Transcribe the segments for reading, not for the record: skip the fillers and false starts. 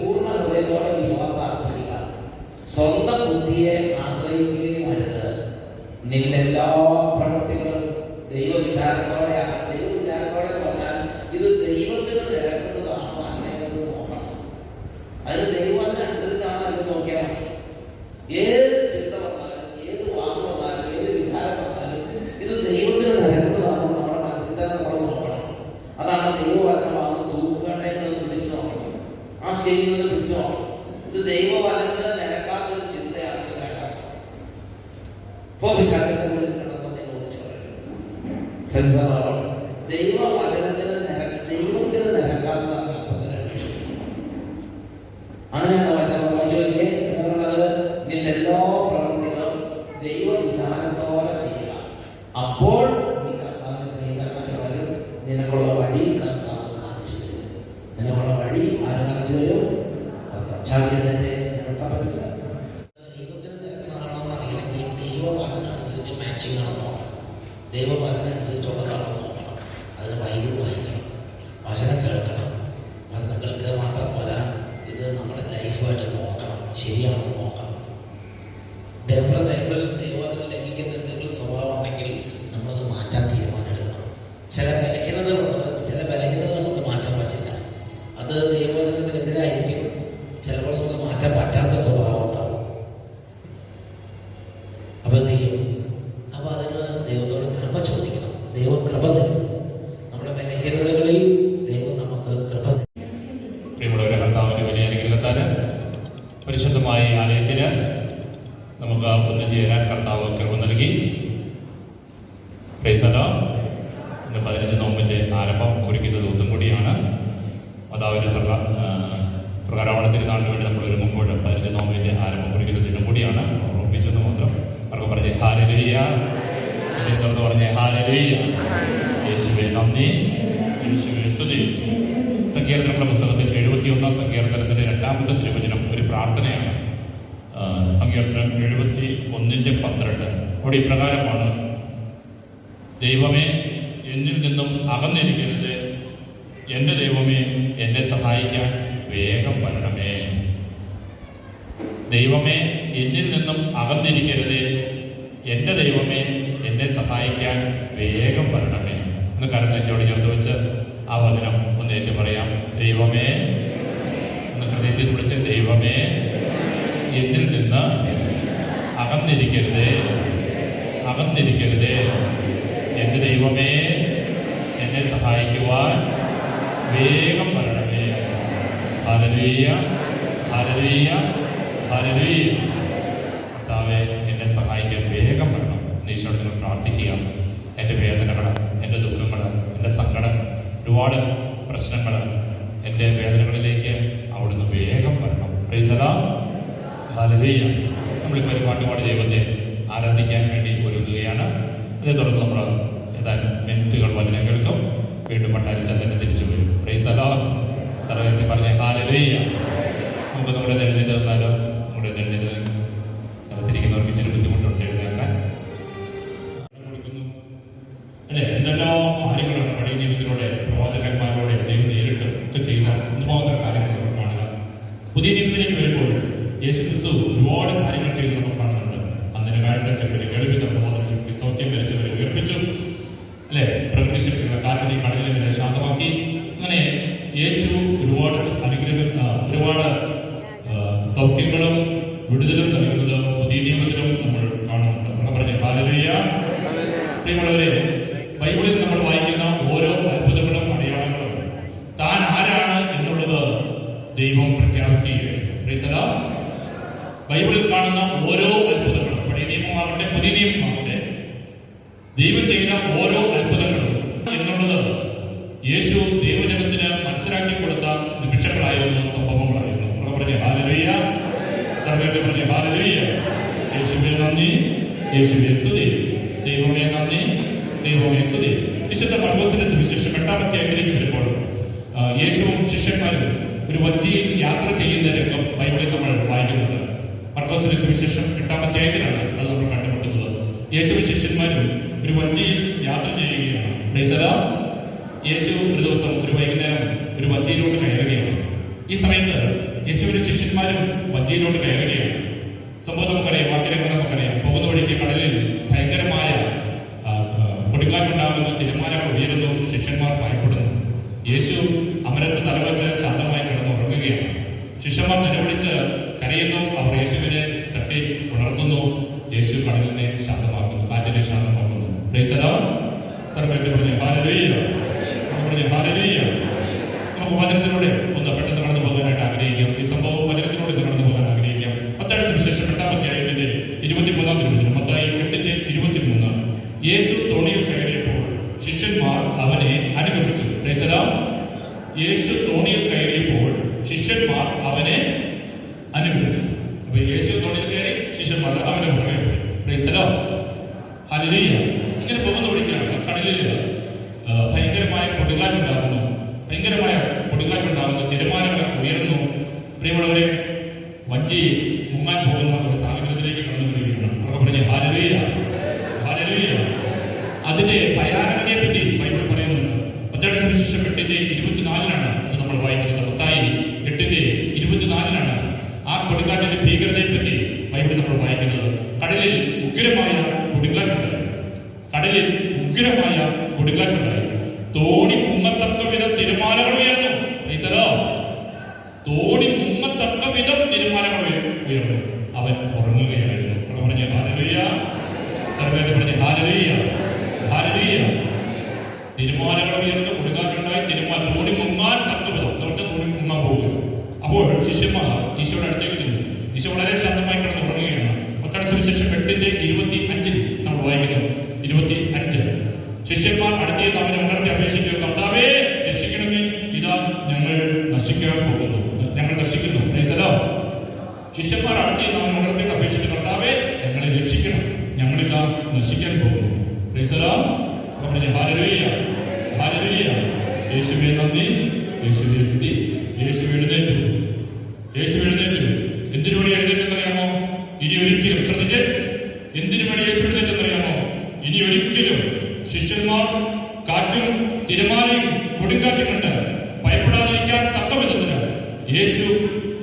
പൂർണ്ണ ഹൃദയത്തോടെ വിശ്വാസം അർപ്പിക്കുക. സ്വന്തം ബുദ്ധിയെ ആശ്രയിക്കുകയും അരുത്. നിന്റെ എല്ലാ പ്രവൃത്തികളും ദൈവവിചാരത്തോടെ പറഞ്ഞാൽ ഇത് ദൈവത്തിന് നിരക്കുന്നതാണോ അന്നേത് നോക്കണം. അതിന് ദൈവത്തിനനുസരിച്ചാണ് അത് നോക്കിയാൽ മതി. ഏത് ചിന്ത വന്നാലും, ഏത് വാക്ക് വന്നാലും, ഏത് വിചാരം വന്നാലും ഇത് ദൈവത്തിന് നിരക്കുന്നതാണോ നമ്മുടെ മനസ്സിൽ തന്നെ നമ്മൾ നോക്കണം. അതാണ് ദൈവവചനമാകുന്ന തൂക്കുകടയിൽ പിടിച്ചു നോക്കണം. ആ സ്റ്റേജിൽ നിന്ന് പിടിച്ചു നോക്കണം. ഇത് ദൈവവചനത്തിന് നിരക്കാത്തൊരു ചിന്തയാണെങ്കിൽ വേണ്ട. ഇപ്പോൾ വിശാഖത്തെ ദൈവവചനത്തിന് ദൈവത്തിന് നിരക്കാത്തതാണ് അപ്പത്തിന് അന്വേഷിക്കുന്നത്. അങ്ങനെയാണ് വചനം വായിച്ചോല്ലേ എന്നുള്ളത്. നിന്റെ എല്ലാ പ്രവൃത്തികളും ദൈവ വിചാരത്തോടെ ചെയ്യുക. അപ്പോൾ നീ കർത്താവിന് പ്രിയകരനായി വരും. നിനക്കുള്ള വഴി കർത്താവ് കാണിച്ചു തരും. നിനക്കുള്ള വഴി ആര് കാണിച്ചു തരും? കർത്താവ്. ചാവിയുടെ നിനക്കാൻ പറ്റില്ല. ദൈവത്തിന് നിരക്കുന്നതാണോന്ന് അറിയണമെങ്കിൽ ദൈവവചനം അനുസരിച്ച് മാച്ചിങ് ആണോ നോക്കണം. ദൈവവചനം അനുസരിച്ചുള്ളതാണോ നോക്കണം. അതിന് ബൈബിൾ വായിക്കണം, വചനം കേൾക്കണം. വചനം കേൾക്കുക മാത്രം പോരാ, ഇത് നമ്മുടെ ലൈഫായിട്ട് നോക്കണം. ശരിയാണോ നോക്കണം. നമ്മുടെ ലൈഫിൽ ദൈവവചനം ലംഘിക്കുന്ന എന്തെങ്കിലും സ്വഭാവം ഉണ്ടെങ്കിൽ നമ്മളത് മാറ്റാൻ തീരുമാനമെടുക്കണം. ചില ബലഹീനത നമുക്ക് മാറ്റാൻ പറ്റില്ല. അത് ദൈവവചനത്തിനെതിരായിരിക്കും. ചിലപ്പോൾ നമുക്ക് മാറ്റാൻ പറ്റാത്ത സ്വഭാവം ഉണ്ടാവും. അപ്പം എന്ത് ചെയ്യും? അപ്പം അതിന് ദൈവത്തോട് കൃപ ചോദിക്കണം. ദൈവം കൃപ തരും. നമ്മുടെ ബലഹീനതകളിൽ ദൈവം നമുക്ക് കൃപ തരും. പ്രിയമുള്ളവരെ, കർത്താവിന്റെ വലിയ അനുഗ്രഹത്താൽ പരിശുദ്ധമായ ആലയത്തിന് നമുക്ക് ഒന്നുചേരാൻ കർത്താവ് കൃപ നൽകി. Price the Lord. ഇന്ന് 15 നോമ്പിന്റെ ആരംഭം കുറിക്കുന്ന ദിവസം കൂടിയാണ്. മാതാവിന്റെ സ്വർഗ്ഗാരോഹണ തിരുനാളിന് വേണ്ടി നമ്മൾ ഒരുങ്ങുമ്പോൾ 15 നോമ്പിന്റെ ആരംഭം കുറിക്കുന്ന ദിനം കൂടിയാണ്. ഓർമ്മിച്ചെന്ന് മാത്രം. അവർക്ക് പറഞ്ഞേ ഹല്ലേലൂയ. തുറന്ന് പറഞ്ഞേ ഹല്ലേലൂയ. യേശുവേ നന്ദി, യേശുവേ സ്തുതി. സങ്കീർത്തനങ്ങളുടെ പുസ്തകത്തിൽ 71 സങ്കീർത്തനത്തിന്റെ 2-ാമത്തെ തിരുവചനം ഒരു പ്രാർത്ഥനയാണ്. സങ്കീർത്തനം 71:12. അവിടെ ഇപ്രകാരമാണ്: ദൈവമേ, എന്നിൽ നിന്നും അകന്നിരിക്കരുത്. എൻ്റെ ദൈവമേ, എന്നെ സഹായിക്കാൻ വേഗം വരണമേ. ദൈവമേ, എന്നിൽ നിന്നും അകന്നിരിക്കരുത്. എൻ്റെ ദൈവമേ, എന്നെ സഹായിക്കാൻ വേഗം വരണമേ. എന്ന് കരനെഞ്ചോട് ചേർത്ത് വെച്ച് ആ വചനം ഒന്ന് ഏറ്റു പറയാം. ദൈവമേ, ഒന്ന് ഹൃദയത്തിൽ വിളിച്ച്, ദൈവമേ, എന്നിൽ നിന്ന് അകന്നിരിക്കരുത്. എൻ്റെ ദൈവമേ, എന്നെ സഹായിക്കുവാൻ വേഗം വരണമേ. Hallelujah, hallelujah, hallelujah. കർത്താവേ, എന്നെ സഹായിക്കാൻ വേഗം വരണം. ഈശോയോട് പ്രാർത്ഥിക്കുക. എൻ്റെ വേദനകൾ, എൻ്റെ ദുഃഖങ്ങൾ, എൻ്റെ സങ്കടം, ഒരുപാട് പ്രശ്നങ്ങൾ, എൻ്റെ വേദനകളിലേക്ക് അവിടുന്ന് വേഗം വരണം. Price the Lord. ഹല്ലേലൂയ. നമ്മളിപ്പോൾ ഒരു പാട്ടുപാടി ദൈവത്തെ ആരാധിക്കാൻ വേണ്ടി ഒരുങ്ങുകയാണ്. അതേ തുടർന്ന് നമ്മൾ ഏതാനും മിനിറ്റുകൾ വചനം കേൾക്കും. വീണ്ടും പട്ടാരിച്ചാൽ തന്നെ തിരിച്ചു വരും. Price the Lord. സർവ്വത്തെ പറഞ്ഞ ഹല്ലേലൂയ. നമുക്ക് നമ്മുടെ എഴുന്നേറ്റ് തന്നാലോ? നമ്മുടെ എഴുന്നേറ്റ് തിരിക്കുന്നവർക്ക് ഇച്ചിരി ബുദ്ധിമുട്ടുണ്ട് എഴുന്നേക്കാൻ. അല്ലെ, എന്തെല്ലാം കാര്യങ്ങളാണ് പഴയ നിയമത്തിലൂടെ പ്രവാചകന്മാരോടെ ദൈവം നേരിട്ട് ഒക്കെ ചെയ്യുന്ന എന്തുമാത്രം കാര്യങ്ങൾ നമ്മൾ കാണുക. പുതിയ നിയമത്തിലേക്ക് വരുമ്പോൾ യേശു ക്രിസ്തു ഒരുപാട് കാര്യങ്ങൾ ചെയ്ത് നമ്മൾ കാണുന്നുണ്ട്. അന്നിന് കാഴ്ച ചെറുപ്പത്തിൽ കേൾപ്പിച്ച പ്രബോധനങ്ങൾക്ക് സൗഖ്യം വരച്ചവരെ ഉയർപ്പിച്ചു. അല്ലെ, പ്രകൃതി ശക്തികളെ കാറ്റിനെ കടലിനെ വരെ ശാന്തമാക്കി. അങ്ങനെ യേശു ഒരുപാട് ഒരുപാട് സൗഖ്യങ്ങളും വിടുതലും നൽകുന്നത് പുതിയ നിയമത്തിലും നമ്മൾ കാണുന്നുണ്ട്. നമ്മൾ പറഞ്ഞ ഹല്ലേലൂയ. പ്രിയമുള്ളവരെ, ബൈബിളിൽ നമ്മൾ വായിക്കുന്ന ഓരോ അത്ഭുതങ്ങളും അടയാളങ്ങളും താൻ ആരാണ് എന്നുള്ളത് ദൈവം പ്രഖ്യാപിക്കുകയായിരുന്നു. Price the Lord. ബൈബിളിൽ കാണുന്ന ഓരോ അത്ഭുതങ്ങളും, പഴയ നിയമമാകട്ടെ പുതിയ നിയമമാകട്ടെ, ദൈവം ചെയ്ത ഓരോ അത്ഭുതങ്ങളും എന്നുള്ളത് യേശു ദൈവജനത്തിന് മനസ്സിലാക്കി കൊടുത്ത നിമിഷങ്ങളായിരുന്നു, സംഭവങ്ങളായിരുന്നു. പറഞ്ഞ ഹല്ലേലൂയ. സർവ്വത്തെ പറഞ്ഞ ഹല്ലേലൂയ. യേശുവേ നന്ദി, യേശുവേ സ്തുതി. ദൈവമേ നന്ദി, ദൈവമേ സ്തുതി. വിശുദ്ധ മർക്കോസിന്റെ സുവിശേഷം 8-ാം അധ്യായത്തിലേക്ക് വരുമ്പോൾ യേശുവും ശിഷ്യന്മാരും ഒരു വഞ്ചിയിൽ യാത്ര ചെയ്യുന്ന രംഗം ബൈബിളിൽ നമ്മൾ വായിക്കുന്നുണ്ട്. മർക്കോസിന്റെ സുവിശേഷം 8-ാം അധ്യായത്തിലാണ് അത് നമ്മൾ കണ്ടുമുട്ടുന്നത്. യേശുവും ശിഷ്യന്മാരും ഒരു വഞ്ചിയിൽ യാത്ര ചെയ്യുകയാണ്. Price the Lord. യേശു ഒരു ദിവസം ഒരു വൈകുന്നേരം ഒരു വഞ്ചിയിലോട്ട് കയറുകയാണ്. ഈ സമയത്ത് യേശുവിന്റെ ശിഷ്യന്മാരും വഞ്ചിയിലോട്ട് കയറുകയാണ്. സംഭവം നമുക്കറിയാം, വാക്യരംഗം നമുക്കറിയാം. പോകുന്ന വഴിക്ക് കടലിൽ ഭയങ്കരമായ കൊടുങ്കാറ്റുണ്ടാകുന്നു, തിരമാലകൾ ഉയരുന്നു, ശിഷ്യന്മാർ ഭയപ്പെടുന്നു. യേശു അമരത്ത് തലവച്ച് ശാന്തമായി കിടന്ന് ഉറങ്ങുകയാണ്. ശിഷ്യന്മാർ നിലവിളിച്ച് കരയുന്നു. അവർ യേശുവിനെ തട്ടി ഉണർത്തുന്നു. യേശു കടലിനെ ശാന്തമാക്കുന്നു, കാറ്റിനെ ശാന്തമാക്കുന്നു. Praise the Lord. സർവ്വത്തെ പറഞ്ഞു ഹല്ലേലൂയ, പറഞ്ഞു ഹല്ലേലൂയ. നമുക്ക് വചനത്തിലൂടെ ഒന്ന് പെട്ടെന്ന് കടന്നു പോകാനായിട്ട് ആഗ്രഹിക്കാം. ഈ സംഭവം വചനത്തിലൂടെ കടന്നു പോകാൻ ആഗ്രഹിക്കാം. മത്തായിയുടെ സുവിശേഷം 8-ാം അധ്യായത്തിന്റെ 23-ാം തിരുവചനം. മത്തായി 8:23. യേശു തോണിയിൽ കയറിയപ്പോൾ ശിഷ്യന്മാർ അവനെ അനുഗമിച്ചു. Price the Lord. യേശു തോണിയിൽ കയറിയപ്പോൾ ശിഷ്യന്മാർ അവനെ അനുഗമിച്ചു. അപ്പൊ യേശു തോണിയിൽ കയറി, ശിഷ്യന്മാർ അവനെ പുറകെ പോയി. Price the Lord. ഹല്ലേലൂയ. ഇങ്ങനെ പോകുന്ന വഴിക്കാണ് കടലിൽ ഭയങ്കരമായ കൊടുങ്കാറ്റുണ്ടാകുന്നു. തിരമാലകളൊക്കെ ഉയരുന്നു. പ്രിയമുള്ളവരെ, വഞ്ചി മുങ്ങാൻ പോകുന്ന ഒരു സാഹചര്യത്തിലേക്ക് കടന്നു വരികയാണ്. അവർക്ക് പറഞ്ഞ ഹല്ലേലൂയ, ഹല്ലേലൂയ. അതിന്റെ ഭയാനകതയെ പറ്റി ബൈബിൾ പറയുന്നുണ്ട്. മത്തായിയുടെ സുവിശേഷം 8:24 അത് നമ്മൾ വായിക്കുന്നത്. മത്തായി 8:24 ആ കൊടുങ്കാറ്റിന്റെ ഭീകരതയെ പറ്റി ബൈബിൾ നമ്മൾ വായിക്കുന്നത്. കടലിൽ ഉഗ്രമായ കൊടുങ്കാറ്റുണ്ടായി. തോണി മുങ്ങത്തക്ക വിധം തിരമാലകൾ ഉയർന്നു. തോണി മുങ്ങത്തക്ക വിധം തിരമാലകൾ ഉയർന്നു. അവൻ ഉറങ്ങുകയായിരുന്നു. പറഞ്ഞ ഹല്ലേലൂയ, സർവ്വത്തെ പറഞ്ഞ ഹല്ലേലൂയ, ഹല്ലേലൂയ. തിരമാലകൾ ഉയർന്നു, കൊടുങ്കാറ്റുണ്ടായി, തോണി മുങ്ങാൻ തക്ക വിധം, തോണി മുങ്ങാൻ പോവുക. അപ്പോൾ ശിഷ്യന്മാർ ഈശോയുടെ അടുത്തേക്ക് ചെന്നു. ഈശോ വളരെ ശാന്തമായി കിടന്ന് ഉറങ്ങുകയാണ്. മത്തായിയുടെ സുവിശേഷം 8:25 നമ്മൾ വായിക്കുന്നു. 25. ശിഷ്യന്മാർ അടുത്തേക്ക് അവനെ ഉണർത്തി അപേക്ഷിച്ചു, കർത്താവേ രക്ഷിക്കണമേ, ഇതാ ഞങ്ങൾ നശിക്കാൻ പോകുന്നു, ഞങ്ങൾ നശിക്കുന്നു. Price the Lord. ശിഷ്യന്മാർ അടുത്തേക്ക് അവനെ ഉണർത്തിയിട്ട് അപേക്ഷിച്ചു, കർത്താവേ ഞങ്ങളെ രക്ഷിക്കണം, ഞങ്ങളിതാ നശിക്കാൻ പോകുന്നു. Price the Lord. Hallelujah, hallelujah. യേശുവേ നന്ദി, യേശുവേ സ്തുതി. യേശു എഴുന്നേറ്റു. എന്തിനു വേണ്ടി എഴുന്നേറ്റെന്നറിയാമോ? ഇനി ഒരിക്കലും, ശ്രദ്ധിച്ച്, എന്തിനു വേണ്ടി യേശു എഴുന്നേറ്റെന്നറിയാമോ? ഇനി ഒരിക്കലും ശിഷ്യന്മാർ കാറ്റും തിരമാലയും കൊടുങ്കാറ്റും കണ്ട് ഭയപ്പെടാതിരിക്കാൻ തക്ക വിധത്തിന് യേശു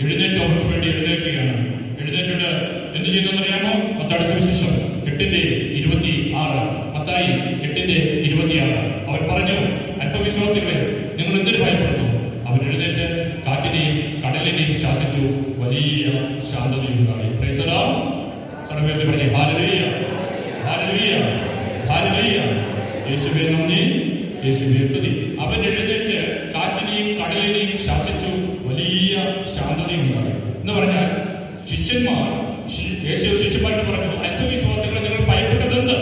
എഴുന്നേറ്റ് അവർക്ക് വേണ്ടി എഴുന്നേൽക്കുകയാണ്. എഴുന്നേറ്റിട്ട് എന്ത് ചെയ്തെന്നറിയാമോ? മത്തായിയുടെ സുവിശേഷം 8:26. മത്തായി 8:26. അവൻ പറഞ്ഞു, അല്പവിശ്വാസികളെ, നിങ്ങൾ എന്തിനു ഭയപ്പെടുന്നു? അവൻ എഴുന്നേറ്റ് കാറ്റിനെയും കടലിനെയും ശാസിച്ചു, വലിയ ശാന്തതയുണ്ടായി. Praise the Lord. സർവ്വത്തെ പറഞ്ഞ ഹല്ലേലൂയ, ഹല്ലേലൂയ, ഹല്ലേലൂയ. യേശുവേ നന്ദി, യേശുവേ സ്തുതി. അവൻ എഴുന്നേറ്റ് കാറ്റിനെയും കടലിനെയും ശാസിച്ചു, വലിയ ശാന്തതയുണ്ടായി. എന്ന് പറഞ്ഞാൽ ശിഷ്യന്മാരോട് പറഞ്ഞു, അല്പവിശ്വാസികളെ, നിങ്ങൾ ഭയപ്പെട്ടത് എന്ത്?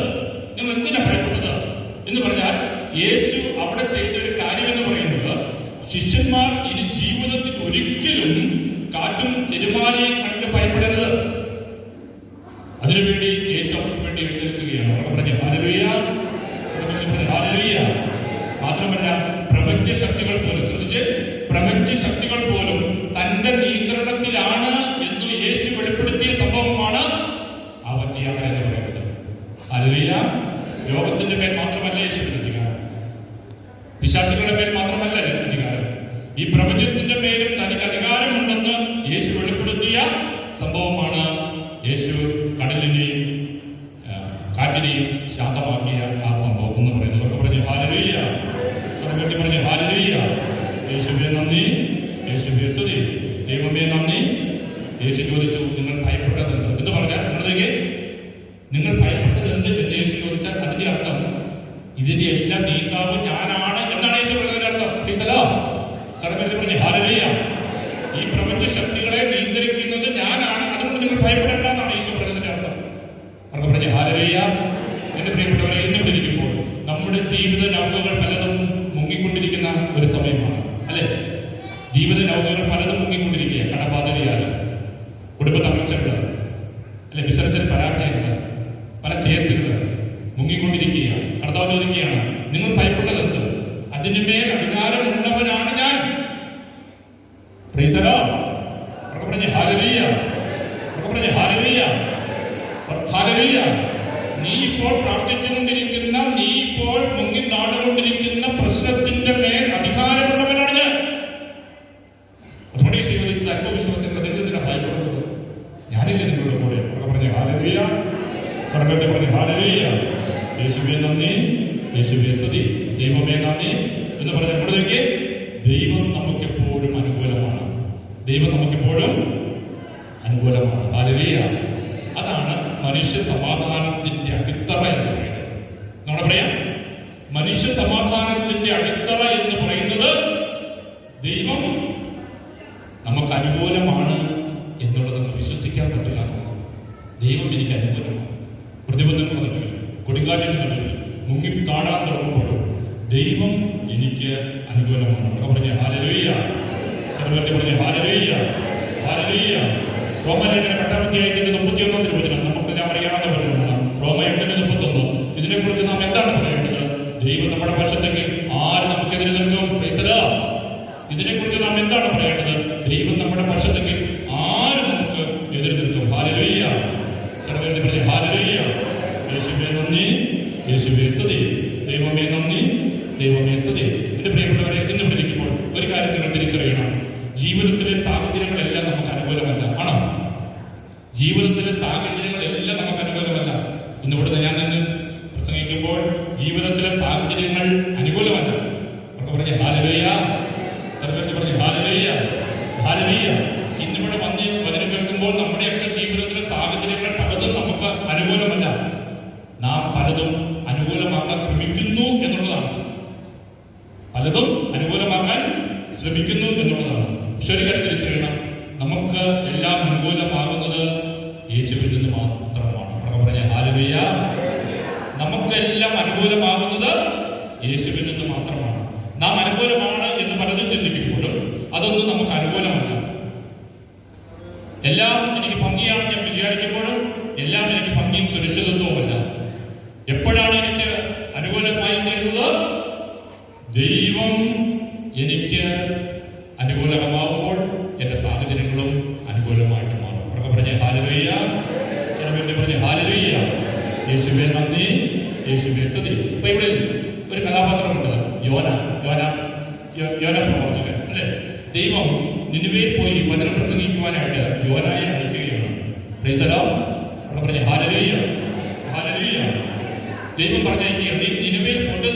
നിങ്ങൾ എന്തിനാ ഭയപ്പെട്ടത് എന്ന് പറഞ്ഞാൽ, യേശു അവിടെ ചെയ്ത ഒരു കാര്യം എന്ന് പറയുന്നത്, ശിഷ്യന്മാർ ഇനി ജീവിതത്തിൽ ഒരിക്കലും കാറ്റും തിരമാലയും കണ്ട് ഭയപ്പെടരുത്. അതിനുവേണ്ടി യേശു അവർക്ക് വേണ്ടി എഴുന്നേൽക്കുകയാണ്. അവർ പറഞ്ഞു ഹല്ലേലൂയ, ഹല്ലേലൂയ. മാത്രമല്ല, പ്രപഞ്ച ശക്തികൾ പോലും, ശ്രദ്ധിച്ച്, പ്രപഞ്ച ശക്തികൾ പോലും തന്റെ നിയന്ത്രണത്തിലാണ് എന്ന് യേശു വെളിപ്പെടുത്തിയ സംഭവമാണ് ആ വഞ്ചിയാത്ര എന്ന് പറയുന്നത്. ഹല്ലേലൂയ. ലോകത്തിന്റെ മേൽ മാത്രമല്ല യേശുവിന്റെ അധികാരം, പിശാചുക്കളുടെ മേൽ മാത്രമല്ല അധികാരം, ഈ പ്രപഞ്ചത്തിന്റെ മേലും തനിക്ക് അധികാരമുണ്ടെന്ന് യേശു വെളിപ്പെടുത്തിയ സംഭവമാണ് യേശു കടലിനെയും കാറ്റിനെയും ശാന്തമാക്കിയ ആ സംഭവം എന്ന് പറയുന്നത്. അവർക്ക് പറഞ്ഞു ഹല്ലേലൂയ, സർവ്വത്തെ പറഞ്ഞു ഹല്ലേലൂയ. യേശുവേ നന്ദി, യേശുവേ സ്തുതി. ദൈവമേ നന്ദി. യേശു ചോദിച്ചു, നിങ്ങൾ ഭയപ്പെട്ടത് എന്ത് എന്ന് പറഞ്ഞാൽ, നിങ്ങൾ ഭയപ്പെട്ടത് എന്ത് എന്ന് യേശു ചോദിച്ചാൽ അതിന്റെ അർത്ഥം, ഇതിന്റെ എല്ലാം നേതാവ് ഞാനാണ് എന്നാണ് യേശു പറഞ്ഞതിന്റെ അർത്ഥം. സർവ്വത്തെ പറഞ്ഞു ഹല്ലേലൂയ. ഈ പ്രപഞ്ച ശക്തികളെ നിയന്ത്രിക്കുന്നത് ഞാനാണ്, അതുകൊണ്ട് നിങ്ങൾ ഭയപ്പെടേണ്ട എന്നാണ് യേശു പറഞ്ഞതിന്റെ അർത്ഥം. അവർക്ക് പറഞ്ഞു ഹല്ലേലൂയ. എന്റെ പ്രിയപ്പെട്ടവരെ, ഇന്ന് ഇവിടെ ഇരിക്കുമ്പോൾ നമ്മുടെ ജീവിത നൗകകൾ പലതും മുങ്ങിക്കൊണ്ടിരിക്കുന്ന ഒരു സമയമാണ്, അല്ലെ? ജീവിത നൗകകൾ പലതും മുങ്ങിക്കൊണ്ടിരിക്കുക. കടബാധ്യതയാൽ, കുടുംബ തകർച്ചകൾ, അല്ലെ, ബിസിനസ്സിൽ പരാജയങ്ങൾ, പല കേസുകൾ മുങ്ങിക്കൊണ്ടിരിക്കുക. കർത്താവ് ചോദിക്കുകയാണ്, നിങ്ങൾ ഭയപ്പെട്ടത് എന്ത്? അതിന് മേൽ അധികാരമുള്ളവനാണ് ഞാൻ. Price the Lord. പറഞ്ഞു ഹല്ലേലൂയ, പറഞ്ഞു ഹല്ലേലൂയ, ഹല്ലേലൂയ. നീ ഇപ്പോൾ പ്രാർത്ഥിച്ചുകൊണ്ടിരിക്കുന്ന, നീ ഇപ്പോൾ മുങ്ങി താണുകൊണ്ടിരിക്കുന്ന പ്രശ്നത്തിന്റെ മേൽ അധികാരമുള്ളവനാണ് ഞാൻ. അതുകൊണ്ട് ജീവിത അല്പവിശ്വാസങ്ങൾ നിങ്ങൾ ഇതിനെ ഭയപ്പെടുന്നത്? ഞാനില്ലേ നിങ്ങളുടെ കൂടെ? ഒക്കെ പറഞ്ഞ ഹല്ലേലൂയ. സ്വർഗ്ഗത്തെ പറഞ്ഞ ഹല്ലേലൂയ. യേശുവേ നന്ദി, യേശുവേ സ്തുതി, ദൈവമേ നന്ദി എന്ന് പറഞ്ഞ ഇവിടേക്ക് ദൈവം നമുക്കെപ്പോഴും അനുകൂലമാണ്. ദൈവം നമുക്കെപ്പോഴും അനുകൂലമാണ്. ഹല്ലേലൂയ. അതാണ് മനുഷ്യ സമാധാനത്തിന്റെ അടിത്തറ എന്ന് പറയുന്നത്. നമ്മൾ പറയാം, മനുഷ്യ സമാധാനത്തിന്റെ അടിത്തറ എന്ന് പറയുന്നത് ദൈവം നമുക്ക് അനുകൂലമാണ് എന്നുള്ളത് വിശ്വസിക്കാൻ പറ്റില്ല. ദൈവം എനിക്ക് അനുകൂലമാണ്. പ്രതിബന്ധങ്ങൾ നടുവിൽ, കൊടുങ്കാറ്റിന്റെ നടുവിൽ മുങ്ങി കാണാൻ തുടങ്ങുമ്പോഴും ദൈവം എനിക്ക് അനുകൂലമാണ്. ഒക്കെ പറഞ്ഞ ഹല്ലേലൂയ. സർവ്വത്തെ പറഞ്ഞ ഹല്ലേലൂയ, ഹല്ലേലൂയ. റോമലേഖന 8:31 തിരുവചനം നമുക്കെല്ലാം അറിയാവുന്ന വചനമാണ്. റോമ 8:31. ഇതിനെക്കുറിച്ച് നാം എന്താണ് പറയേണ്ടത്? ദൈവം നമ്മുടെ പക്ഷത്തെങ്കിൽ ആര് നമുക്കെതിരെ നിൽക്കും? Price the Lord. ഇതിനെക്കുറിച്ച് നാം എന്താണ് പറയേണ്ടത്? ദൈവം നമ്മുടെ പക്ഷത്തെങ്കിൽ ആര് നമുക്ക് എതിരെ നിൽക്കും? ഹല്ലേലൂയ. സർവ്വത്തെ പറഞ്ഞ ഹല്ലേലൂയ. യേശുവേ നന്ദി, യേശുവേ സ്തുതി, ദൈവമേ നന്ദി, ദൈവമേ സ്തുതി. എന്റെ പ്രിയപ്പെട്ടവരെ, ഇന്ന് ഇവിടെ ഇരിക്കുമ്പോൾ ഒരു കാര്യം നിങ്ങൾ തിരിച്ചറിയണം. ജീവിതത്തിലെ സാഹചര്യങ്ങളെല്ലാം നമുക്ക് അനുകൂലമല്ല. ആണോ? ജീവിതത്തിലെ സാഹചര്യങ്ങളെല്ലാം നമുക്ക് അനുകൂലമല്ല. ഇന്ന് ഇവിടുന്ന് ഞാൻ നിന്ന് പ്രസംഗിക്കുമ്പോൾ ജീവിതത്തിലെ സാഹചര്യങ്ങൾ അനുകൂലമല്ല. അവർക്ക് പറഞ്ഞ ഹല്ലേലൂയ. സർവ്വത്തെ പറഞ്ഞ ഹല്ലേലൂയ, ഹല്ലേലൂയ. ഇന്നിവിടെ വന്ന് വചനം കേൾക്കുമ്പോൾ നമ്മുടെയൊക്കെ ജീവിതത്തിലെ സാഹചര്യങ്ങൾ പലതും നമുക്ക് അനുകൂലമല്ല. നാം പലതും അനുകൂലമാക്കാൻ ശ്രമിക്കുന്നു എന്നുള്ളതാണ്. പലതും അനുകൂലമാക്കാൻ ശ്രമിക്കുന്നു എന്നുള്ളതാണ്. പക്ഷെ ഒരു കാര്യം തിരിച്ചറിയണം, നമുക്ക് എല്ലാം അനുകൂലമാകുന്നത് യേശുവിൽ നിന്ന് മാത്രമാണ്. അവർക്ക് പറഞ്ഞ ഹല്ലേലൂയ. നമുക്കെല്ലാം അനുകൂലമാകുന്നത് യേശുവിൽ നിന്ന് മാത്രമാണ്. നാം അനുകൂലമാണ് എന്ന് പലതും ചിന്തിക്കുമ്പോഴും അതൊന്നും നമുക്ക് അനുകൂലമല്ല. എല്ലാം എനിക്ക് ഭംഗിയാണ് ഞാൻ വിചാരിക്കുമ്പോഴും എല്ലാം എനിക്ക് ഭംഗിയും സുരക്ഷിതത്വവുമല്ല. എപ്പോഴാണ് എനിക്ക് അനുകൂലമായി തീരുന്നത്? ദൈവം എനിക്ക് അനുകൂലമാകുമ്പോൾ എന്റെ സാഹചര്യങ്ങളും അനുകൂലമായിട്ട് മാറും. അവർക്ക് പറഞ്ഞ ഹല്ലേലൂയ. സർവ്വത്തെ പറഞ്ഞ ഹല്ലേലൂയ. യേശുവേ നന്ദി, യേശുവേ സ്തുതി. അപ്പൊ ഇവിടെ ഒരു കഥാപാത്രമുണ്ട്, യോന. യോന പ്രവാചകൻ അല്ലെ? ദൈവം നിനിവേയിൽ പോയി വചനം പ്രസംഗിക്കുവാനായിട്ട് യോനായെ അയക്കുകയാണ്. Praise the Lord. അവർക്ക് പറഞ്ഞ ഹല്ലേലൂയ, ഹല്ലേലൂയ. ദൈവം പറഞ്ഞയക്കുകയാണ്, നീ നിനിവേയിൽ കൊണ്ട്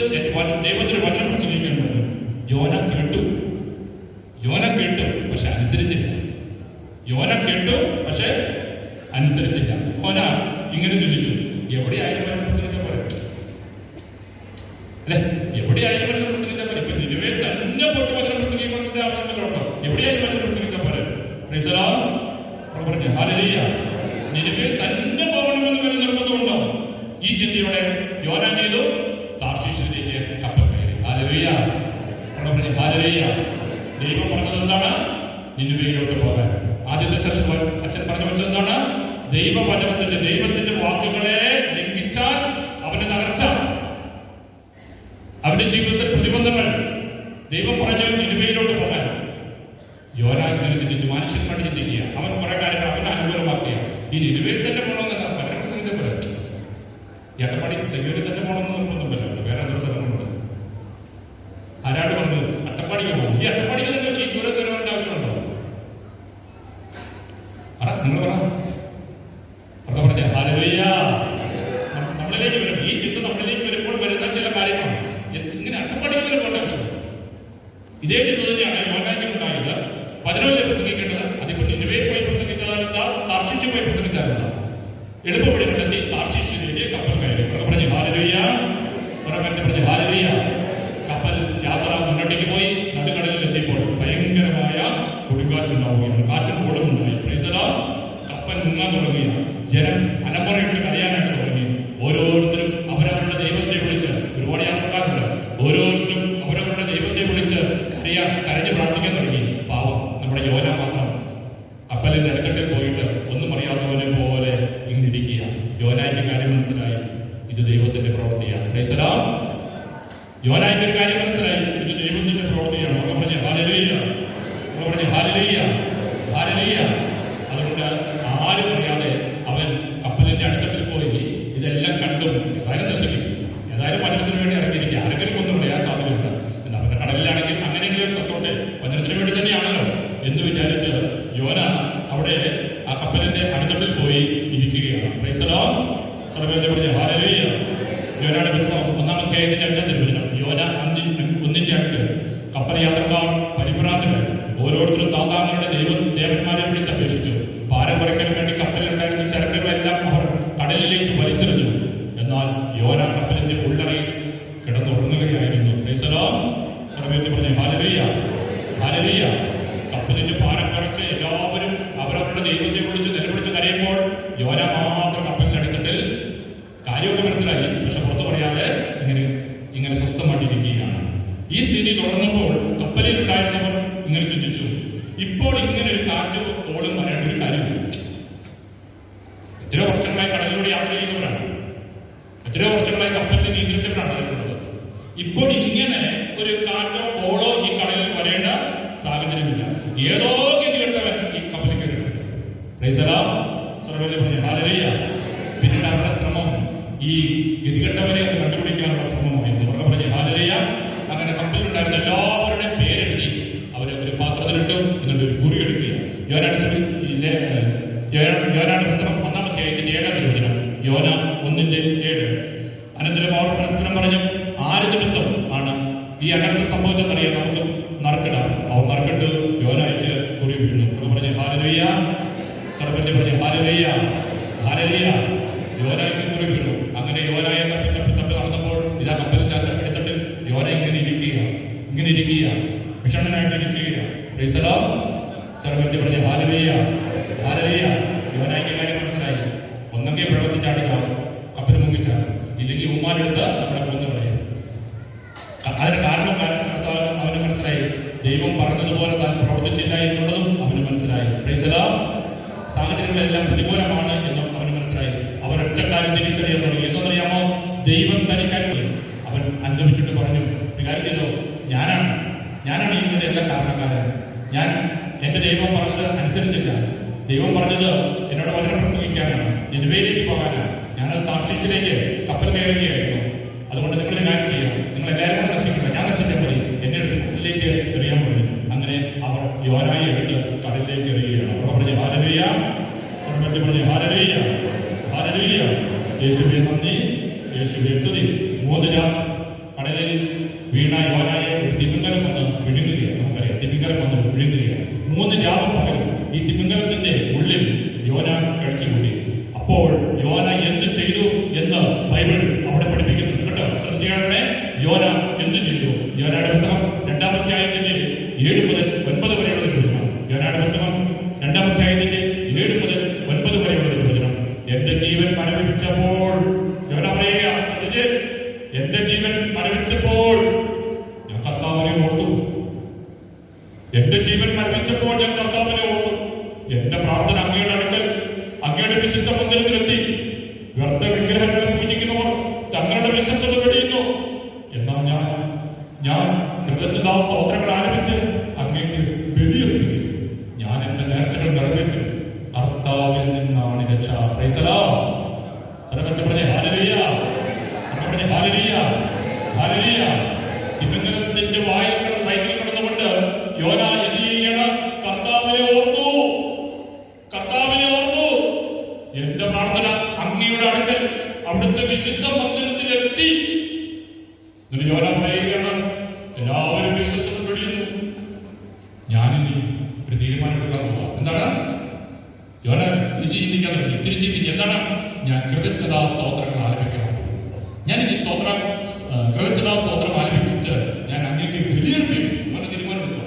ദൈവത്തിന് വചനം പ്രസംഗിക്കാൻ പറഞ്ഞു. യോന കേട്ടു. യോന കേട്ടു, പക്ഷെ അനുസരിച്ചില്ല. യോന കേട്ടു, പക്ഷെ അനുസരിച്ചില്ല. യോന ഇങ്ങനെ ചിന്തിച്ചു, എവിടെയായാലും വചനം പ്രസംഗിച്ച പോലെ അല്ലെ? എവിടെയായാലും വചനം പ്രസംഗിച്ച പോലെ. ഇപ്പൊ നിനിവേയിൽ തന്നെ പോയിട്ട് വചനം പ്രസംഗിക്കേണ്ട ആവശ്യമല്ലോ. എവിടെയായാലും വചനം പ്രസംഗിച്ച പോലെ. Price the Lord. അവർ പറഞ്ഞു ഹല്ലേലൂയ. നിനിവേയിൽ തന്നെ പോകണമെന്ന് വല്ല നിർബന്ധമുണ്ടോ? ഈ ചിന്തയോടെ യോന ചെയ്തു, താർശീശിലേക്ക് കപ്പൽ കയറി. ഹല്ലേലൂയ. അവർ പറഞ്ഞു ഹല്ലേലൂയ. ദൈവം പറഞ്ഞത് എന്താണ്? നിനിവേയിലോട്ട് പോകാൻ. ആദ്യത്തെ സെഷൻ അച്ഛൻ പറഞ്ഞു വെച്ചത് എന്താണ്? ദൈവവചനത്തിന്റെ, ദൈവത്തിന്റെ വാക്കുകളെ ലംഘിച്ചാൽ അവന്റെ തകർച്ച, അവന്റെ ജീവിതത്തിൽ പ്രതിബന്ധങ്ങൾ. ദൈവം പറഞ്ഞു നിനിവേയിലോട്ട് പോകാൻ. യോന ഇങ്ങനെ ചിന്തിച്ചു, മനുഷ്യന്മാരുടെ ചിന്തിക്കുക. അവൻ കുറെ കാര്യങ്ങൾ അവന് അനുകൂലമാക്കുക. ഈ നിനിവേയിൽ തന്നെ പോകണമെന്നല്ല, പല പ്രസംഗത്തെ പോലെ എട്ടപ്പാടി സെക്യൂരിറ്റി തന്നെ പോകണമെന്ന് നിർബന്ധമില്ല. വേറെ എന്തോ സ്ഥലങ്ങളുണ്ട്. ആരാട് പറഞ്ഞു അട്ടപ്പാടിക്ക് പോകും? ഈ അട്ടപ്പാടിക്ക് തന്നെ ഈ ചൂരം കയറേണ്ട ആവശ്യമുണ്ടോ? നിങ്ങൾ പറ. അവർക്ക് പറഞ്ഞ ഹല്ലേലൂയ. നമ്മളിലേക്ക് വരും ഈ ചിന്ത. നമ്മളിലേക്ക് വരുമ്പോൾ വരുന്ന ചില കാര്യമാണ്. ഇങ്ങനെ അട്ടപ്പാടിക്ക് തന്നെ പോകേണ്ട ആവശ്യം. ഇതേ ചിന്ത തന്നെയാണ് യോനായ്ക്കും ഉണ്ടായത്. വചനമല്ലേ പ്രസംഗിക്കേണ്ടത്? അതിപ്പോ നിനിവേയിൽ പോയി പ്രസംഗിച്ചാലെന്താ, താർശീശിൽ പോയി പ്രസംഗിച്ചാലെന്താ? എളുപ്പവഴി കണ്ടെത്തി താർശീശിലേക്ക് കപ്പൽ കയറി. അവർക്ക് പറഞ്ഞ ഹല്ലേലൂയ. സ്വരമേറ്റ് പറഞ്ഞ ഹല്ലേലൂയ. കപ്പൽ യാത്ര മുന്നോട്ടേക്ക് പോയി. നടുക്കടലിൽ എത്തിയപ്പോൾ ഭയങ്കരമായ കൊടുങ്കാറ്റുണ്ടാവുകയാണ്. കാറ്റും കൂടുമുണ്ടായി. Price the Lord. കപ്പൽ മുങ്ങാൻ തുടങ്ങി. ജനം അലമുറയിട്ട് കരയാനായിട്ട് തുടങ്ങി. ഓരോരുത്തരും അവരവരുടെ ദൈവത്തെ വിളിച്ച്, ഒരുപാട് യാത്രക്കാരുണ്ട്, ഓരോരുത്തരും അവരവരുടെ ദൈവത്തെ വിളിച്ച് കരഞ്ഞ് പ്രാർത്ഥിക്കാൻ തുടങ്ങി. പാവം നമ്മുടെ യോന മാത്രം കപ്പലിന്റെ അടുക്കട്ടിൽ പോയിട്ട് ഒന്നും അറിയാത്തവനെ പോലെ ഇങ്ങനെ ഇരിക്കുക. യോനായ്ക്ക് കാര്യം മനസ്സിലായി, ഇത് ദൈവത്തിന്റെ പ്രവൃത്തിയാണ്. Price the Lord. യോനായ്ക്ക് ഒരു കാര്യം മനസ്സിലായി, ഇത് ദൈവത്തിന്റെ പ്രവൃത്തിയാണ്. അവർ പറഞ്ഞ ഹല്ലേലൂയ, അവർ പറഞ്ഞ ഹല്ലേലൂയ, ഹല്ലേലൂയ. അതുകൊണ്ട് ആരും അറിയാതെ അവൻ കപ്പലിന്റെ അടുത്തത്തിൽ പോയി ഇതെല്ലാം കണ്ടും ഏതായാലും നശിക്കും, ഏതായാലും വചനത്തിന് വേണ്ടി ഇറങ്ങിയിരിക്കുക, ആരെങ്കിലും ഒന്നും പറയാൻ സാധ്യതയുണ്ട്. അവന്റെ കടലിലാണെങ്കിൽ അങ്ങനെയെങ്കിലും തത്തോട്ടെ, വചനത്തിന് വേണ്ടി തന്നെയാണല്ലോ എന്ന് വിചാരിച്ച് സർവ്വത്തെ പറഞ്ഞ ഹല്ലേലൂയ. യോനയുടെ പുസ്തകം 1-ാം അധ്യായത്തിന്റെ 5-ാം തിരുവചനം. യോന 1:5. കപ്പൽ യാത്രക്കാർ പരിഭ്രാന്തരായി. ഓരോരുത്തരും താതാങ്ങളുടെ ദേവന്മാരെ വിളിച്ചപേക്ഷിച്ചു. ഭാരം കുറയ്ക്കാൻ വേണ്ടി കപ്പലിലുണ്ടായിരുന്ന ചരക്കുകളെല്ലാം അവർ കടലിലേക്ക് വലിച്ചെറിഞ്ഞു. എന്നാൽ യോന കപ്പലിന്റെ ഉള്ളറയിൽ കിടന്നുറങ്ങുകയായിരുന്നു. സർവ്വത്തെ പറഞ്ഞ ഹല്ലേലൂയ, ഹല്ലേലൂയ. കപ്പലിന്റെ ഭാരം കുറച്ച് എല്ലാവരും അവരവരുടെ ദൈവത്തെ വിളിച്ച് നിലവിളിച്ച് കരയുമ്പോൾ യോന മാത്രം കപ്പലിനടുത്തിട്ട് കാര്യമൊക്കെ മനസ്സിലായി, പക്ഷെ പുറത്തു പറയാതെ ഇങ്ങനെ സ്വസ്ഥമായിട്ടിരിക്കുകയാണ്. ഈ സ്ഥിതി തുടർന്നപ്പോൾ കപ്പലിൽ ഉണ്ടായിരുന്നവർ ഇങ്ങനെ ചിന്തിച്ചു, ഇപ്പോൾ ഇങ്ങനെ ഒരു കാറ്റ് കോളും വരേണ്ട ഒരു കാര്യമില്ല. എത്രയോ വർഷങ്ങളായി കടലിലൂടെ യാത്ര ചെയ്യുന്നവരാണ്, എത്രയോ വർഷങ്ങളായി കപ്പലിൽ നിയന്ത്രിച്ചവരാണ് അതിലുള്ളത്. ഇപ്പോൾ ഇങ്ങനെ ഒരു കാറ്റോ കോളോ ഈ കടലിൽ വരേണ്ട സാഹചര്യമില്ല. ഏതോ ഗതികെട്ടവൻ ഈ കപ്പലിൽ കയറിയിട്ടുണ്ട്. ഹല്ലേലൂയ. പിന്നീട് അവരുടെ ശ്രമം ഈ ഗതികെട്ടവരെ കണ്ടുപിടിക്കാനുള്ള ശ്രമമായിരുന്നു. അവർക്ക് പറഞ്ഞ ഹല്ലേലൂയ. അങ്ങനെ കപ്പലിലുണ്ടായിരുന്ന എല്ലാവരുടെയും പേരെഴുതി അവര് ഒരു പാത്രത്തിലിട്ടു. എന്നിട്ട് ഒരു കുറി എടുക്കുക. യോനയുടെ പുസ്തകം 1-ാം അധ്യായത്തിന്റെ 7-ാം തിരുവചനം. യോന 1:7. അനന്തരം അവർ പരസ്പരം പറഞ്ഞു, ആര് നിമിത്തം ആണ് ഈ അനർത്ഥം സംഭവിച്ചെന്നറിയാൻ നമുക്ക് നറുക്കിടാം. അവർ നറുക്കിട്ട് യോനായ്ക്ക് കുറി വീണു. അത് പറഞ്ഞ ഹല്ലേലൂയ. സർവ്വത്തെ പറഞ്ഞ ഹല്ലേലൂയ, ഹല്ലേലൂയ. യോനായ്ക്ക് കുറി വീണു. അങ്ങനെ യോനായെ തപ്പി നടന്നപ്പോൾ ഇതാ കപ്പലിനകത്ത് എടുത്തിട്ട് യോന ഇങ്ങനെ ഇരിക്കുക, വിഷണ്ണനായിട്ട് ഇരിക്കുക. സർവ്വത്തെ പറഞ്ഞ ഹല്ലേലൂയ, ഹല്ലേലൂയ. യോനായ്ക്ക് കാര്യം മനസ്സിലായി. ഒന്നെങ്കിൽ വെള്ളത്തിൽ ചാടിക്കാവും, കപ്പൽ മുങ്ങിച്ചാണ്, ഇല്ലെങ്കിൽ ഉമ്മാരെടുത്ത് നമ്മളെ കൊന്നു കളയും. അതിന് കാരണം അവന് മനസ്സിലായി. ദൈവം പറഞ്ഞതുപോലെ താൻ പ്രവർത്തിച്ചില്ല എന്നുള്ളതും അവന് മനസ്സിലായി. സാഹചര്യങ്ങളെല്ലാം പ്രതികൂലമാണ് എന്നും അവന് മനസ്സിലായി. അവൻ ഒറ്റക്കാലം തിരിച്ചറിയാൻ തുടങ്ങി. എന്തെന്നറിയാമോ? ദൈവം തനിക്കാനും അവൻ അനുഭവിച്ചിട്ട് പറഞ്ഞു, ഒരു കാര്യം ചെയ്തോ, ഞാനാണ് ഇതിന്റെ എല്ലാ കാരണക്കാരൻ. ഞാൻ എന്റെ ദൈവം പറഞ്ഞത് അനുസരിച്ചില്ല. ദൈവം പറഞ്ഞത് എന്നോട് വചനം പ്രസംഗിക്കാനാണ്, നിനിവേയിലേക്ക് പോകാനാണ്. ഞാനത് താർശീശിലേക്ക് കപ്പൽ കയറുകയായിരുന്നു. അതുകൊണ്ട് നിങ്ങളൊരു കാര്യം ചെയ്യാം, നിങ്ങൾ എല്ലാവരും കൂടെ നശിക്കില്ല, ഞാൻ നശിക്കാൻ മതി, എന്നെ എടുത്ത് കടലിലേക്ക് എറിയാൻ പറഞ്ഞു. അങ്ങനെ അവർ യോനായെ എടുത്ത് കടലിലേക്ക് എറിയുകയാണ്. അവർ പറഞ്ഞു ഹല്ലേലൂയ. സർവ്വത്തെ പറഞ്ഞു ഹല്ലേലൂയ, ഹല്ലേലൂയ. യേശുവേ നന്ദി, യേശുവേ സ്തുതി. 3 കടലിൽ വീണ യോനായെ ഒരു തിമിംഗലം വന്ന് വിഴുങ്ങുകയാണ്. നമുക്കറിയാം, തിമിംഗലം വന്ന് വിഴുങ്ങുകയാണ്. 3 രാവും പകലും ഈ തിമിംഗലത്തിന്റെ ഉള്ളിൽ യോന കഴിച്ചുകൂടി. അപ്പോൾ യോന എന്ത് ചെയ്തു എന്ന് ബൈബിൾ അവിടെ പഠിപ്പിക്കുന്നുണ്ട് കേട്ടോ. ശ്രദ്ധിക്കണേ, യോന എന്ത് ചെയ്തു? യോനയുടെ പുസ്തകം 2-ാം അധ്യായത്തിന്റെ 7 മുതൽ 9 വരെയുള്ള തിരുവചനം. യോനയുടെ പുസ്തകം 2-ാം അധ്യായത്തിന്റെ 7 മുതൽ 9 വരെയുള്ള തിരുവചനം. എന്റെ ജീവൻ മരവിപ്പിച്ചപ്പോൾ, യോന പറയുക, ശ്രദ്ധിച്ച്, എന്റെ ജീവൻ മരവിച്ചപ്പോൾ ഞാൻ കർത്താവിനെ ഓർത്തു. എന്റെ ജീവൻ മരവിച്ചപ്പോൾ ഞാൻ കർത്താവിനെ ഓർത്തു. എന്റെ പ്രാർത്ഥന അങ്ങയുടെ അടുക്കൽ, അങ്ങയുടെ വിശുദ്ധ മന്ദിരത്തിലെത്തി. വ്യർത്ഥ വിഗ്രഹങ്ങളെ പൂജിക്കുന്നവർ തങ്ങളുടെ വിശ്വസ്തത വെടിയുന്നു. എന്നാൽ ഞാൻ സ്തോത്രങ്ങൾ ആലപിച്ച് അങ്ങേക്ക് ബലിയർപ്പിക്കും. ഞാൻ എന്റെ നേർച്ചകൾ നിറവേറ്റും. കർത്താവിൽ നിന്നാണ് രക്ഷ. പറഞ്ഞ ഹല്ലേലൂയ, പറഞ്ഞ ഹല്ലേലൂയ, ഹല്ലേലൂയ. തിമിംഗലത്തിന്റെ വയറ്റിൽ കിടന്നുകൊണ്ട് യോന എന്ത് ചെയ്യണം? കർത്താവിനെ ഓർത്തു, കർത്താവിനെ ഓർത്തു. എന്റെ പ്രാർത്ഥന അങ്ങയുടെ അടുക്കൽ, അവിടുത്തെ വിശുദ്ധ മന്ദിരത്തിലെത്തി. എന്നിട്ട് യോന പറയുകയാണ്, എല്ലാവരും വിശ്വസത വെടിയുന്നു. ഞാനിനി ഒരു തീരുമാനം എടുക്കാൻ പോവാ. എന്താണ്? യോന തിരിച്ചു ചിന്തിക്കാൻ തുടങ്ങി. എന്താണ്? ഞാൻ കൃതജ്ഞതാ സ്തോത്രങ്ങൾ ആലപിക്കണം. ഞാനിനി കൃതജ്ഞതാ സ്തോത്രം ആലപിച്ച് ഞാൻ അങ്ങേക്ക് ബലിയർപ്പിക്കും. അങ്ങനെ തീരുമാനം എടുക്കുക.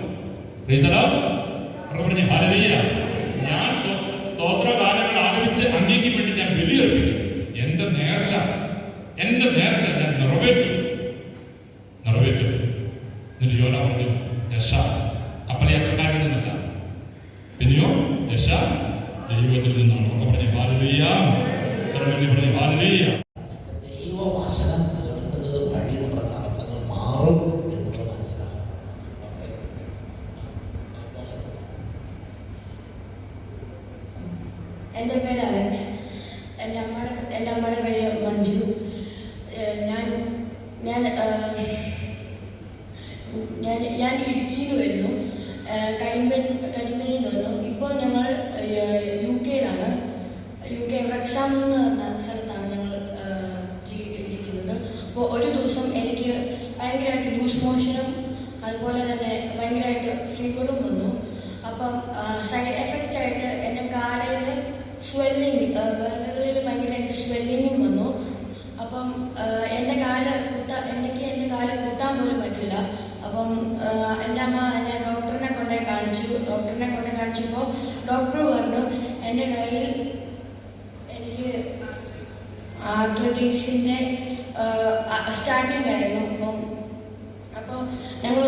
പറഞ്ഞ ഹല്ലേലൂയ. ഞാൻ സ്തോത്രഗാനങ്ങൾ ആലപിച്ച് അങ്ങേക്ക് വേണ്ടി ഞാൻ ബലിയർപ്പിക്കും. എന്റെ നേർച്ച ഞാൻ നിറവേറ്റും. എന്നിട്ട് യോന പറഞ്ഞു, രക്ഷ കപ്പൽ യാത്രക്കാരിൽ നിന്നല്ല, പിന്നെയോ രക്ഷ ദൈവത്തിൽ നിന്നാണ്. ഒക്കെ പറഞ്ഞ ഹല്ലേലൂയ, സർവ്വത്തെ പറഞ്ഞ ഹല്ലേലൂയ. ദൈവവചനം കേൾക്കുന്നത് വഴി നമ്മുടെ തടസ്സങ്ങൾ മാറും എന്ന് മനസ്സിലാവും. എൻ്റെ പേര് അലക്സ്. എൻ്റെ അമ്മയുടെ പേര് മഞ്ജു. ഞാൻ ഇടുക്കിയിൽ നിന്ന് വരുന്നു, കരിമ്പനിയിൽ നിന്ന് വരുന്നു. ഇപ്പോൾ ഞങ്ങൾ UK-യിലാണ്. UK വ്രക്സാം എന്ന് പറഞ്ഞ സ്ഥലത്താണ് ഞങ്ങൾ അതുപോലെ തന്നെ ഭയങ്കരമായിട്ട് ഫീവറും വന്നു. അപ്പം സൈഡ് എഫക്റ്റ് ആയിട്ട് എൻ്റെ കാലയിൽ സ്വെല്ലിങ്, വിരലുകളിൽ ഭയങ്കരമായിട്ട് സ്വെല്ലിങ്ങും വന്നു. അപ്പം എൻ്റെ കാല് കുത്താൻ പോലും പറ്റില്ല. അപ്പം എൻ്റെ അമ്മ എന്നെ ഡോക്ടറിനെ കൊണ്ടുപോയി കാണിച്ചപ്പോൾ ഡോക്ടർ പറഞ്ഞു എൻ്റെ കയ്യിൽ എനിക്ക് ആർത്രൈറ്റിസിൻ്റെ സ്റ്റാർട്ടിങ് ആയിരുന്നു. അപ്പോൾ ഞങ്ങൾ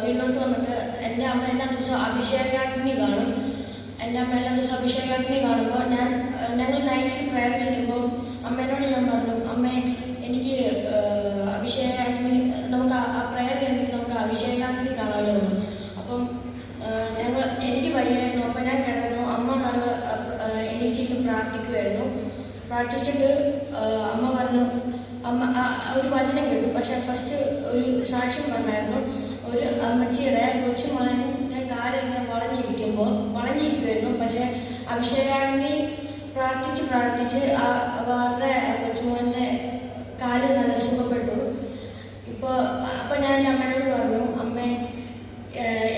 വീട്ടിലോട്ട് വന്നിട്ട് എൻ്റെ അമ്മ എല്ലാ ദിവസവും അഭിഷേകാഗ്നി കാണും. കാണുമ്പോൾ ഞങ്ങൾ നൈറ്റിൽ പ്രയർ ചെയ്യുമ്പോൾ അമ്മേനോട് ഞാൻ പറഞ്ഞു, അമ്മേ എനിക്ക് അഭിഷേകാഗ്നി, നമുക്ക് ആ പ്രയർ കഴിഞ്ഞിട്ട് നമുക്ക് അഭിഷേകാഗ്നി കാണാമല്ലോ എന്ന്. അപ്പം എനിക്ക് വയ്യായിരുന്നു. അപ്പം ഞാൻ കിടന്നു. അമ്മ നല്ല എണീറ്റിരുന്ന് പ്രാർത്ഥിച്ചിട്ട് അമ്മ പറഞ്ഞു, ഒരു വചനം കേട്ടു. പക്ഷെ ഫസ്റ്റ് ഒരു സാക്ഷ്യം പറഞ്ഞായിരുന്നു. ഒരു അമ്മച്ചിയുടെ കൊച്ചുമോൻ്റെ കാലിങ്ങനെ വളഞ്ഞിരിക്കുമായിരുന്നു. പക്ഷെ അഭിഷേകാഗ്നി പ്രാർത്ഥിച്ച് അവരുടെ കൊച്ചുമോൻ്റെ കാല് നല്ല സുഖപ്പെട്ടു. അപ്പോൾ ഞാൻ എൻ്റെ അമ്മേനോട് പറഞ്ഞു, അമ്മേ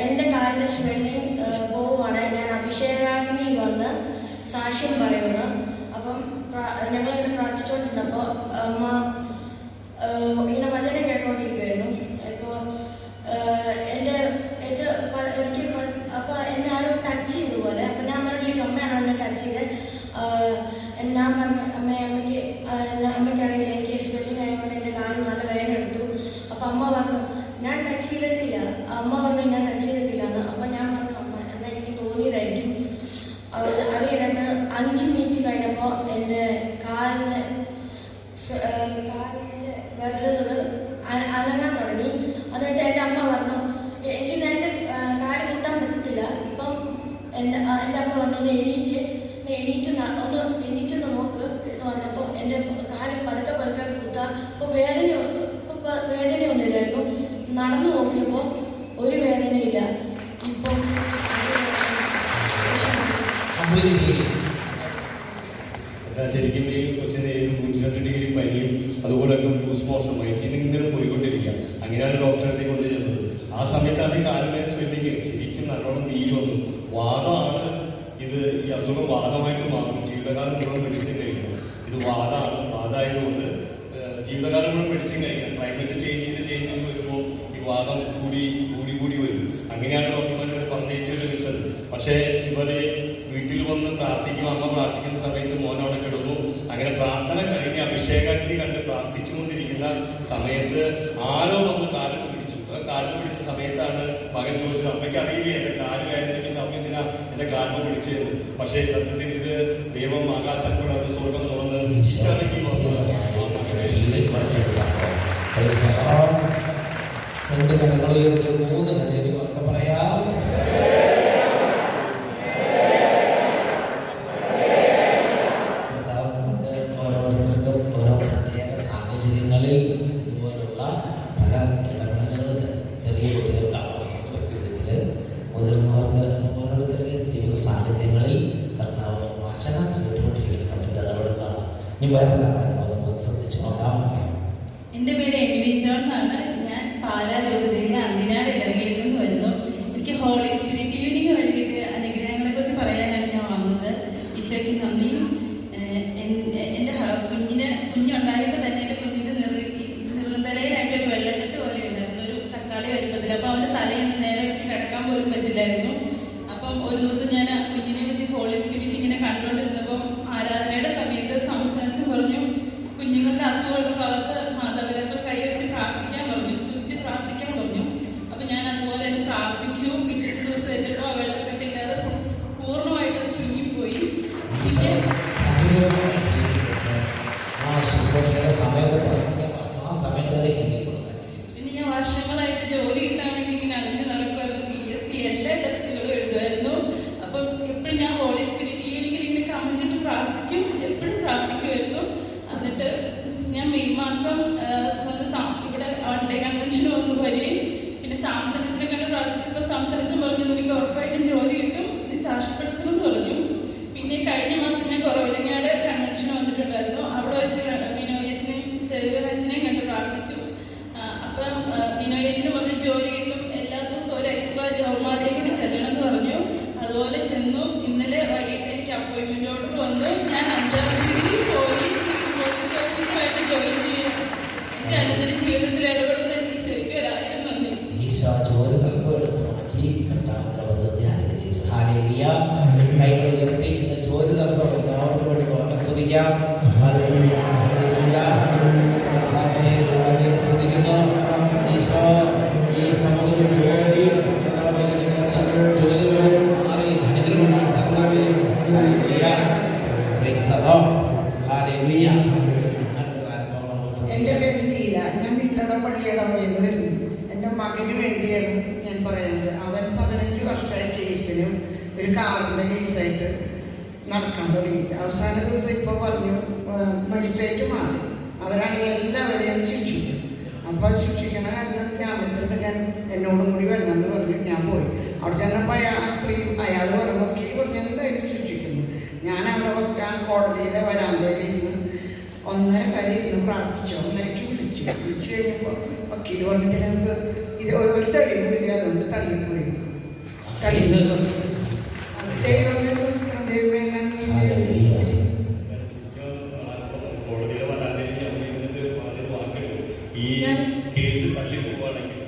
എൻ്റെ കാലിൻ്റെ സ്വെല്ലിങ് പോവുകയാണ്, ഞാൻ അഭിഷേകാഗ്നി വന്ന് സാക്ഷ്യം പറയുന്നു. അപ്പം ഞങ്ങളിങ്ങനെ പ്രാർത്ഥിച്ചുകൊണ്ടിരുന്നപ്പോൾ അമ്മ ഇങ്ങനെ വചനം കേട്ടുകൊണ്ടിരിക്കുമായിരുന്നു. ഇപ്പോൾ അപ്പോൾ എന്നെ ആരോ ടച്ച് ചെയ്ത പോലെ. അപ്പം ഞാൻ അമ്മയോട് ചോദിച്ചു, അമ്മയാണോ എന്നെ ടച്ച് ചെയ്ത്? ഞാൻ പറഞ്ഞു, അമ്മയ്ക്കറിയില്ല, എനിക്ക് സ്വെല്ലിങ് ആയതുകൊണ്ട് എൻ്റെ കാലിൽ നല്ല വേദന എടുത്തു. അപ്പം അമ്മ പറഞ്ഞു, ഞാൻ ടച്ച് ചെയ്തിട്ടില്ല എന്ന്. അപ്പം ഞാൻ പറഞ്ഞു, അമ്മ എന്നാൽ എനിക്ക് തോന്നിയതായിരിക്കും. അത് കഴിഞ്ഞിട്ട് 5 മിനിറ്റ് കഴിഞ്ഞപ്പോൾ എൻ്റെ കാലിൻ്റെ വിരലുകൾ അനങ്ങാൻ തുടങ്ങി. എന്നിട്ട് എൻ്റെ അമ്മ പറഞ്ഞു, എനിക്ക് നേരത്തെ കാല് കുത്താൻ പറ്റത്തില്ല. ഇപ്പം എൻ്റെ അമ്മ പറഞ്ഞു, എണീറ്റ് നോക്ക് എന്ന് പറഞ്ഞപ്പോൾ എൻ്റെ കാല് പതുക്കെ കുത്താൻ. അപ്പോൾ വേദനയൊന്നുമില്ലായിരുന്നു. നടന്നു നോക്കിയപ്പോൾ ഒരു വേദനയില്ല. ഇപ്പം ശരിക്കും ഈ കൊച്ചിന് 102 ഡിഗ്രി പനിയും അതുപോലെ തന്നെ ലൂസ് മോഷൻ വയറ്റിൽ ഇങ്ങനെ പോയിക്കൊണ്ടിരിക്കുക. അങ്ങനെയാണ് ഡോക്ടറെ അടുത്തേക്ക് കൊണ്ട് ചെന്നത്. ആ സമയത്താണ് ഈ കാലുമേ സ്വെല്ലിങ്, ശരിക്കും നല്ലോണം നീര് വന്നു. വാദമാണ് ഇത്. ഈ അസുഖം വാദമായിട്ട് മാറും. ജീവിതകാലം മുഴുവൻ മെഡിസിൻ കഴിക്കണം. ഇത് വാദമായതുകൊണ്ട് ജീവിതകാലം മുഴുവൻ മെഡിസിൻ കഴിക്കണം. ക്ലൈമറ്റ് ചേഞ്ച് ചെയ്ത് വരുമ്പോൾ ഈ വാദം കൂടി വരും. അങ്ങനെയാണ് ഡോക്ടർമാർ പറഞ്ഞേച്ചിട്ട് വിട്ടത്. പക്ഷേ ഇവരെ വീട്ടിൽ വന്ന് പ്രാർത്ഥിക്കും. അമ്മ പ്രാർത്ഥിക്കുന്ന സമയത്ത് മോൻ അവിടെ കിടന്നു. അങ്ങനെ പ്രാർത്ഥന കഴിഞ്ഞ് അഭിഷേകാഗ്നി കണ്ട് പ്രാർത്ഥിച്ചുകൊണ്ടിരിക്കുന്ന സമയത്ത് ആരോ വന്ന് കാലം പിടിച്ചു. കാലിന് പിടിച്ച സമയത്താണ് മകൻ ചോദിച്ചത്, അമ്മയ്ക്ക് അറിയില്ലേ എൻ്റെ കാല് വേദനിക്കുന്ന അമ്മ എന്തിനാ എൻ്റെ കാലിന് പിടിച്ചത്? പക്ഷേ സത്യത്തിൽ ഇത് ദൈവം ആകാശം കൂടെ ഒരു സ്വർഗം തുറന്ന് ഇറങ്ങി വന്നത്. രണ്ട് കരങ്ങൾ ഉയർത്തി 3 കരയിൽ ഒക്കെ പറയാം. കർത്താവ് നമുക്ക് ഓരോരുത്തർക്കും ഓരോ പ്രത്യേക സാഹചര്യങ്ങളിൽ ഇതുപോലുള്ള പല ഇടപെടലുകൾ, ചെറിയ കുട്ടികൾക്കാണ് വ്യക്തിവിധത്തിൽ, മുതിർന്നവർക്ക് ഓരോരുത്തരുടെ ജീവിത സാഹചര്യങ്ങളിൽ കർത്താവ് വചനം കേട്ടുകൊണ്ടിരിക്കുന്ന സമയത്ത് ഇടപെടുന്നതാണ്. ഇനി വേറെ അനുഭവങ്ങൾ ശ്രദ്ധിച്ചു നോക്കാം. എൻ്റെ പേര് എമിലി ജോൺ എന്നാണ്. ഞാൻ പാലാ രൂപതയിലെ അന്തിനാട് ഇടവകയിൽ നിന്ന് വരുന്നു. എനിക്ക് ഹോളി സ്പിരിറ്റ് ഈവനിങ് വഴി കിട്ടിയ അനുഗ്രഹങ്ങളെക്കുറിച്ച് പറയാനാണ് ഞാൻ വന്നത്. ഈശോയ്ക്ക് നന്ദി. എൻ്റെ കുഞ്ഞുണ്ടായപ്പോൾ തന്നെ എൻ്റെ കുഞ്ഞിൻ്റെ നെറുന്തലയിലായിട്ടൊരു വെള്ളക്കെട്ട് പോലെ ഉണ്ടായിരുന്നു, ഒരു തക്കാളി വലുപ്പത്തിൽ. അപ്പോൾ അവൻ്റെ തലയൊന്നും നേരെ വെച്ച് കിടക്കാൻ പോലും പറ്റില്ലായിരുന്നു. അപ്പം ഒരു ദിവസം ഞാൻ കുഞ്ഞിനെ വെച്ച് ഹോളി സ്പിരിറ്റ് ഇങ്ങനെ കണ്ടുകൊണ്ടിരുന്നപ്പം ആരാധനയുടെ സമയത്ത് സംസാരിച്ച് പറഞ്ഞു, കുഞ്ഞുങ്ങളുടെ അസുഖമുള്ള ഭാഗത്ത് മാതാപിതാക്കൾ കൈവച്ച് പ്രാർത്ഥിക്കാൻ പറഞ്ഞു, സ്തുതിച്ച് പ്രാർത്ഥിക്കാൻ പറഞ്ഞു. അപ്പം ഞാൻ അതുപോലെ തന്നെ പ്രാർത്ഥിച്ചു. പിറ്റേ ദിവസം ഏറ്റപ്പോൾ ആ വെള്ളക്കെട്ടില്ലാതെ പൂർണ്ണമായിട്ട് അത് ചുരുങ്ങിപ്പോയി. പിന്നെ ഇന്നലെ വൈകിട്ട് എനിക്ക് അപ്പോയിൻമെന്റ് ഓർഡർ വന്നു. ഞാൻ 5-ാം തീയതി പോലീസ് ഓഫീസറായിട്ട് ജോയിൻ ചെയ്യാം. എന്റെ അനുദിന ജീവിതത്തിൽ ഇടപെടുന്ന ഈശോയ്ക്ക് 1000 നന്ദി. ഈശോ ജോലി തടസ്സം എടുത്ത് മാറ്റി കർത്താവിനെ അനുഗ്രഹിച്ചു. ഹല്ലേലൂയ. കൈകൾ ഉയർത്തി ഇന്ന് ജോലി തടസ്സം എല്ലാവർക്കും വേണ്ടി തുറന്ന് സ്തുതിക്കാം. Hallelujah, hallelujah. കർത്താവേ, ഞങ്ങളെ സ്തുതിക്കുന്നു. ഈശോ ഈ സമൂഹത്തിൽ ജോലിയുടെ ജോലികൾ മാറി അനുഗ്രഹമുണ്ടാകും. കർത്താവേ, hallelujah. Price the Lord. Hallelujah. എൻ്റെ പേര് ലീല. ഞാൻ വില്ലട പള്ളിയുടെ വഴിയിൽ വരുന്നു. എൻ്റെ മകന് വേണ്ടിയാണ് ഞാൻ പറയുന്നത്. അവൻ 15 വർഷമായി കേസിനും ഒരു കാറിൻ്റെ കേസായിട്ട് നടക്കാൻ തുടങ്ങിയിട്ട് അവസാന ദിവസം ഇപ്പോൾ പറഞ്ഞു മജിസ്ട്രേറ്റ് മാറി. അവരാണെങ്കിൽ എല്ലാവരെയും ശിക്ഷിക്കും. അപ്പോൾ ശിക്ഷിക്കണ കാരണം ഗ്രാമത്തിൽ ഞാൻ എന്നോടും കൂടി വരണമെന്ന് പറഞ്ഞു. ഞാൻ പോയി. അവിടെ ചെന്നപ്പോൾ അയാൾ പറഞ്ഞു വക്കീൽ പറഞ്ഞു എന്തായാലും ശിക്ഷിക്കുന്നു. ഞാൻ അവിടെ കോടതിയിലെ വരാന്തയിലിരുന്ന് 1:30 വരെ ഇരുന്ന് പ്രാർത്ഥിച്ചു. 1:30 വിളിച്ചു കഴിഞ്ഞപ്പോൾ വക്കീൽ പറഞ്ഞിട്ട് ഇത് ഒരു തെളിവില്ല, അതുകൊണ്ട് തള്ളിപ്പോയി. ദൈവമേ സംസ്കരണം, ദൈവമേ കോടതിയുടെ വരാതിരിക്കാൻ എന്നിട്ട് പറഞ്ഞത് വാക്കുണ്ട്. ഈ കേസ് തള്ളി പോവുകയാണെങ്കിൽ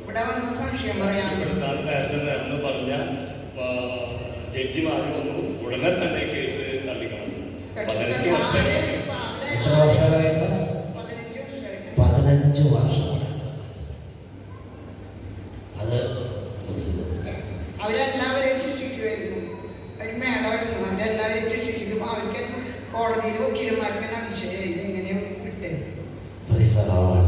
ഇവിടെ വന്ന സാക്ഷ്യം പറയാൻ നേർന്ന് പറഞ്ഞ ജഡ്ജിമാർ വന്നു. ഉടനെ തന്നെ കേസ് തള്ളിക്കണം. 15 വർഷം. എത്ര വർഷമായി? 15 വർഷം. അത് അവരെല്ലാവരെയും ശിക്ഷിക്കുമായിരുന്നു. ഒരു മേടമായിരുന്നു. അവരെല്ലാവരെയും ശിക്ഷിക്കും. അവർക്ക് കോടതിയിൽ വക്കീലന്മാർക്ക് അതിശയം ഇങ്ങനെ വിട്ടേ. Price the Lord.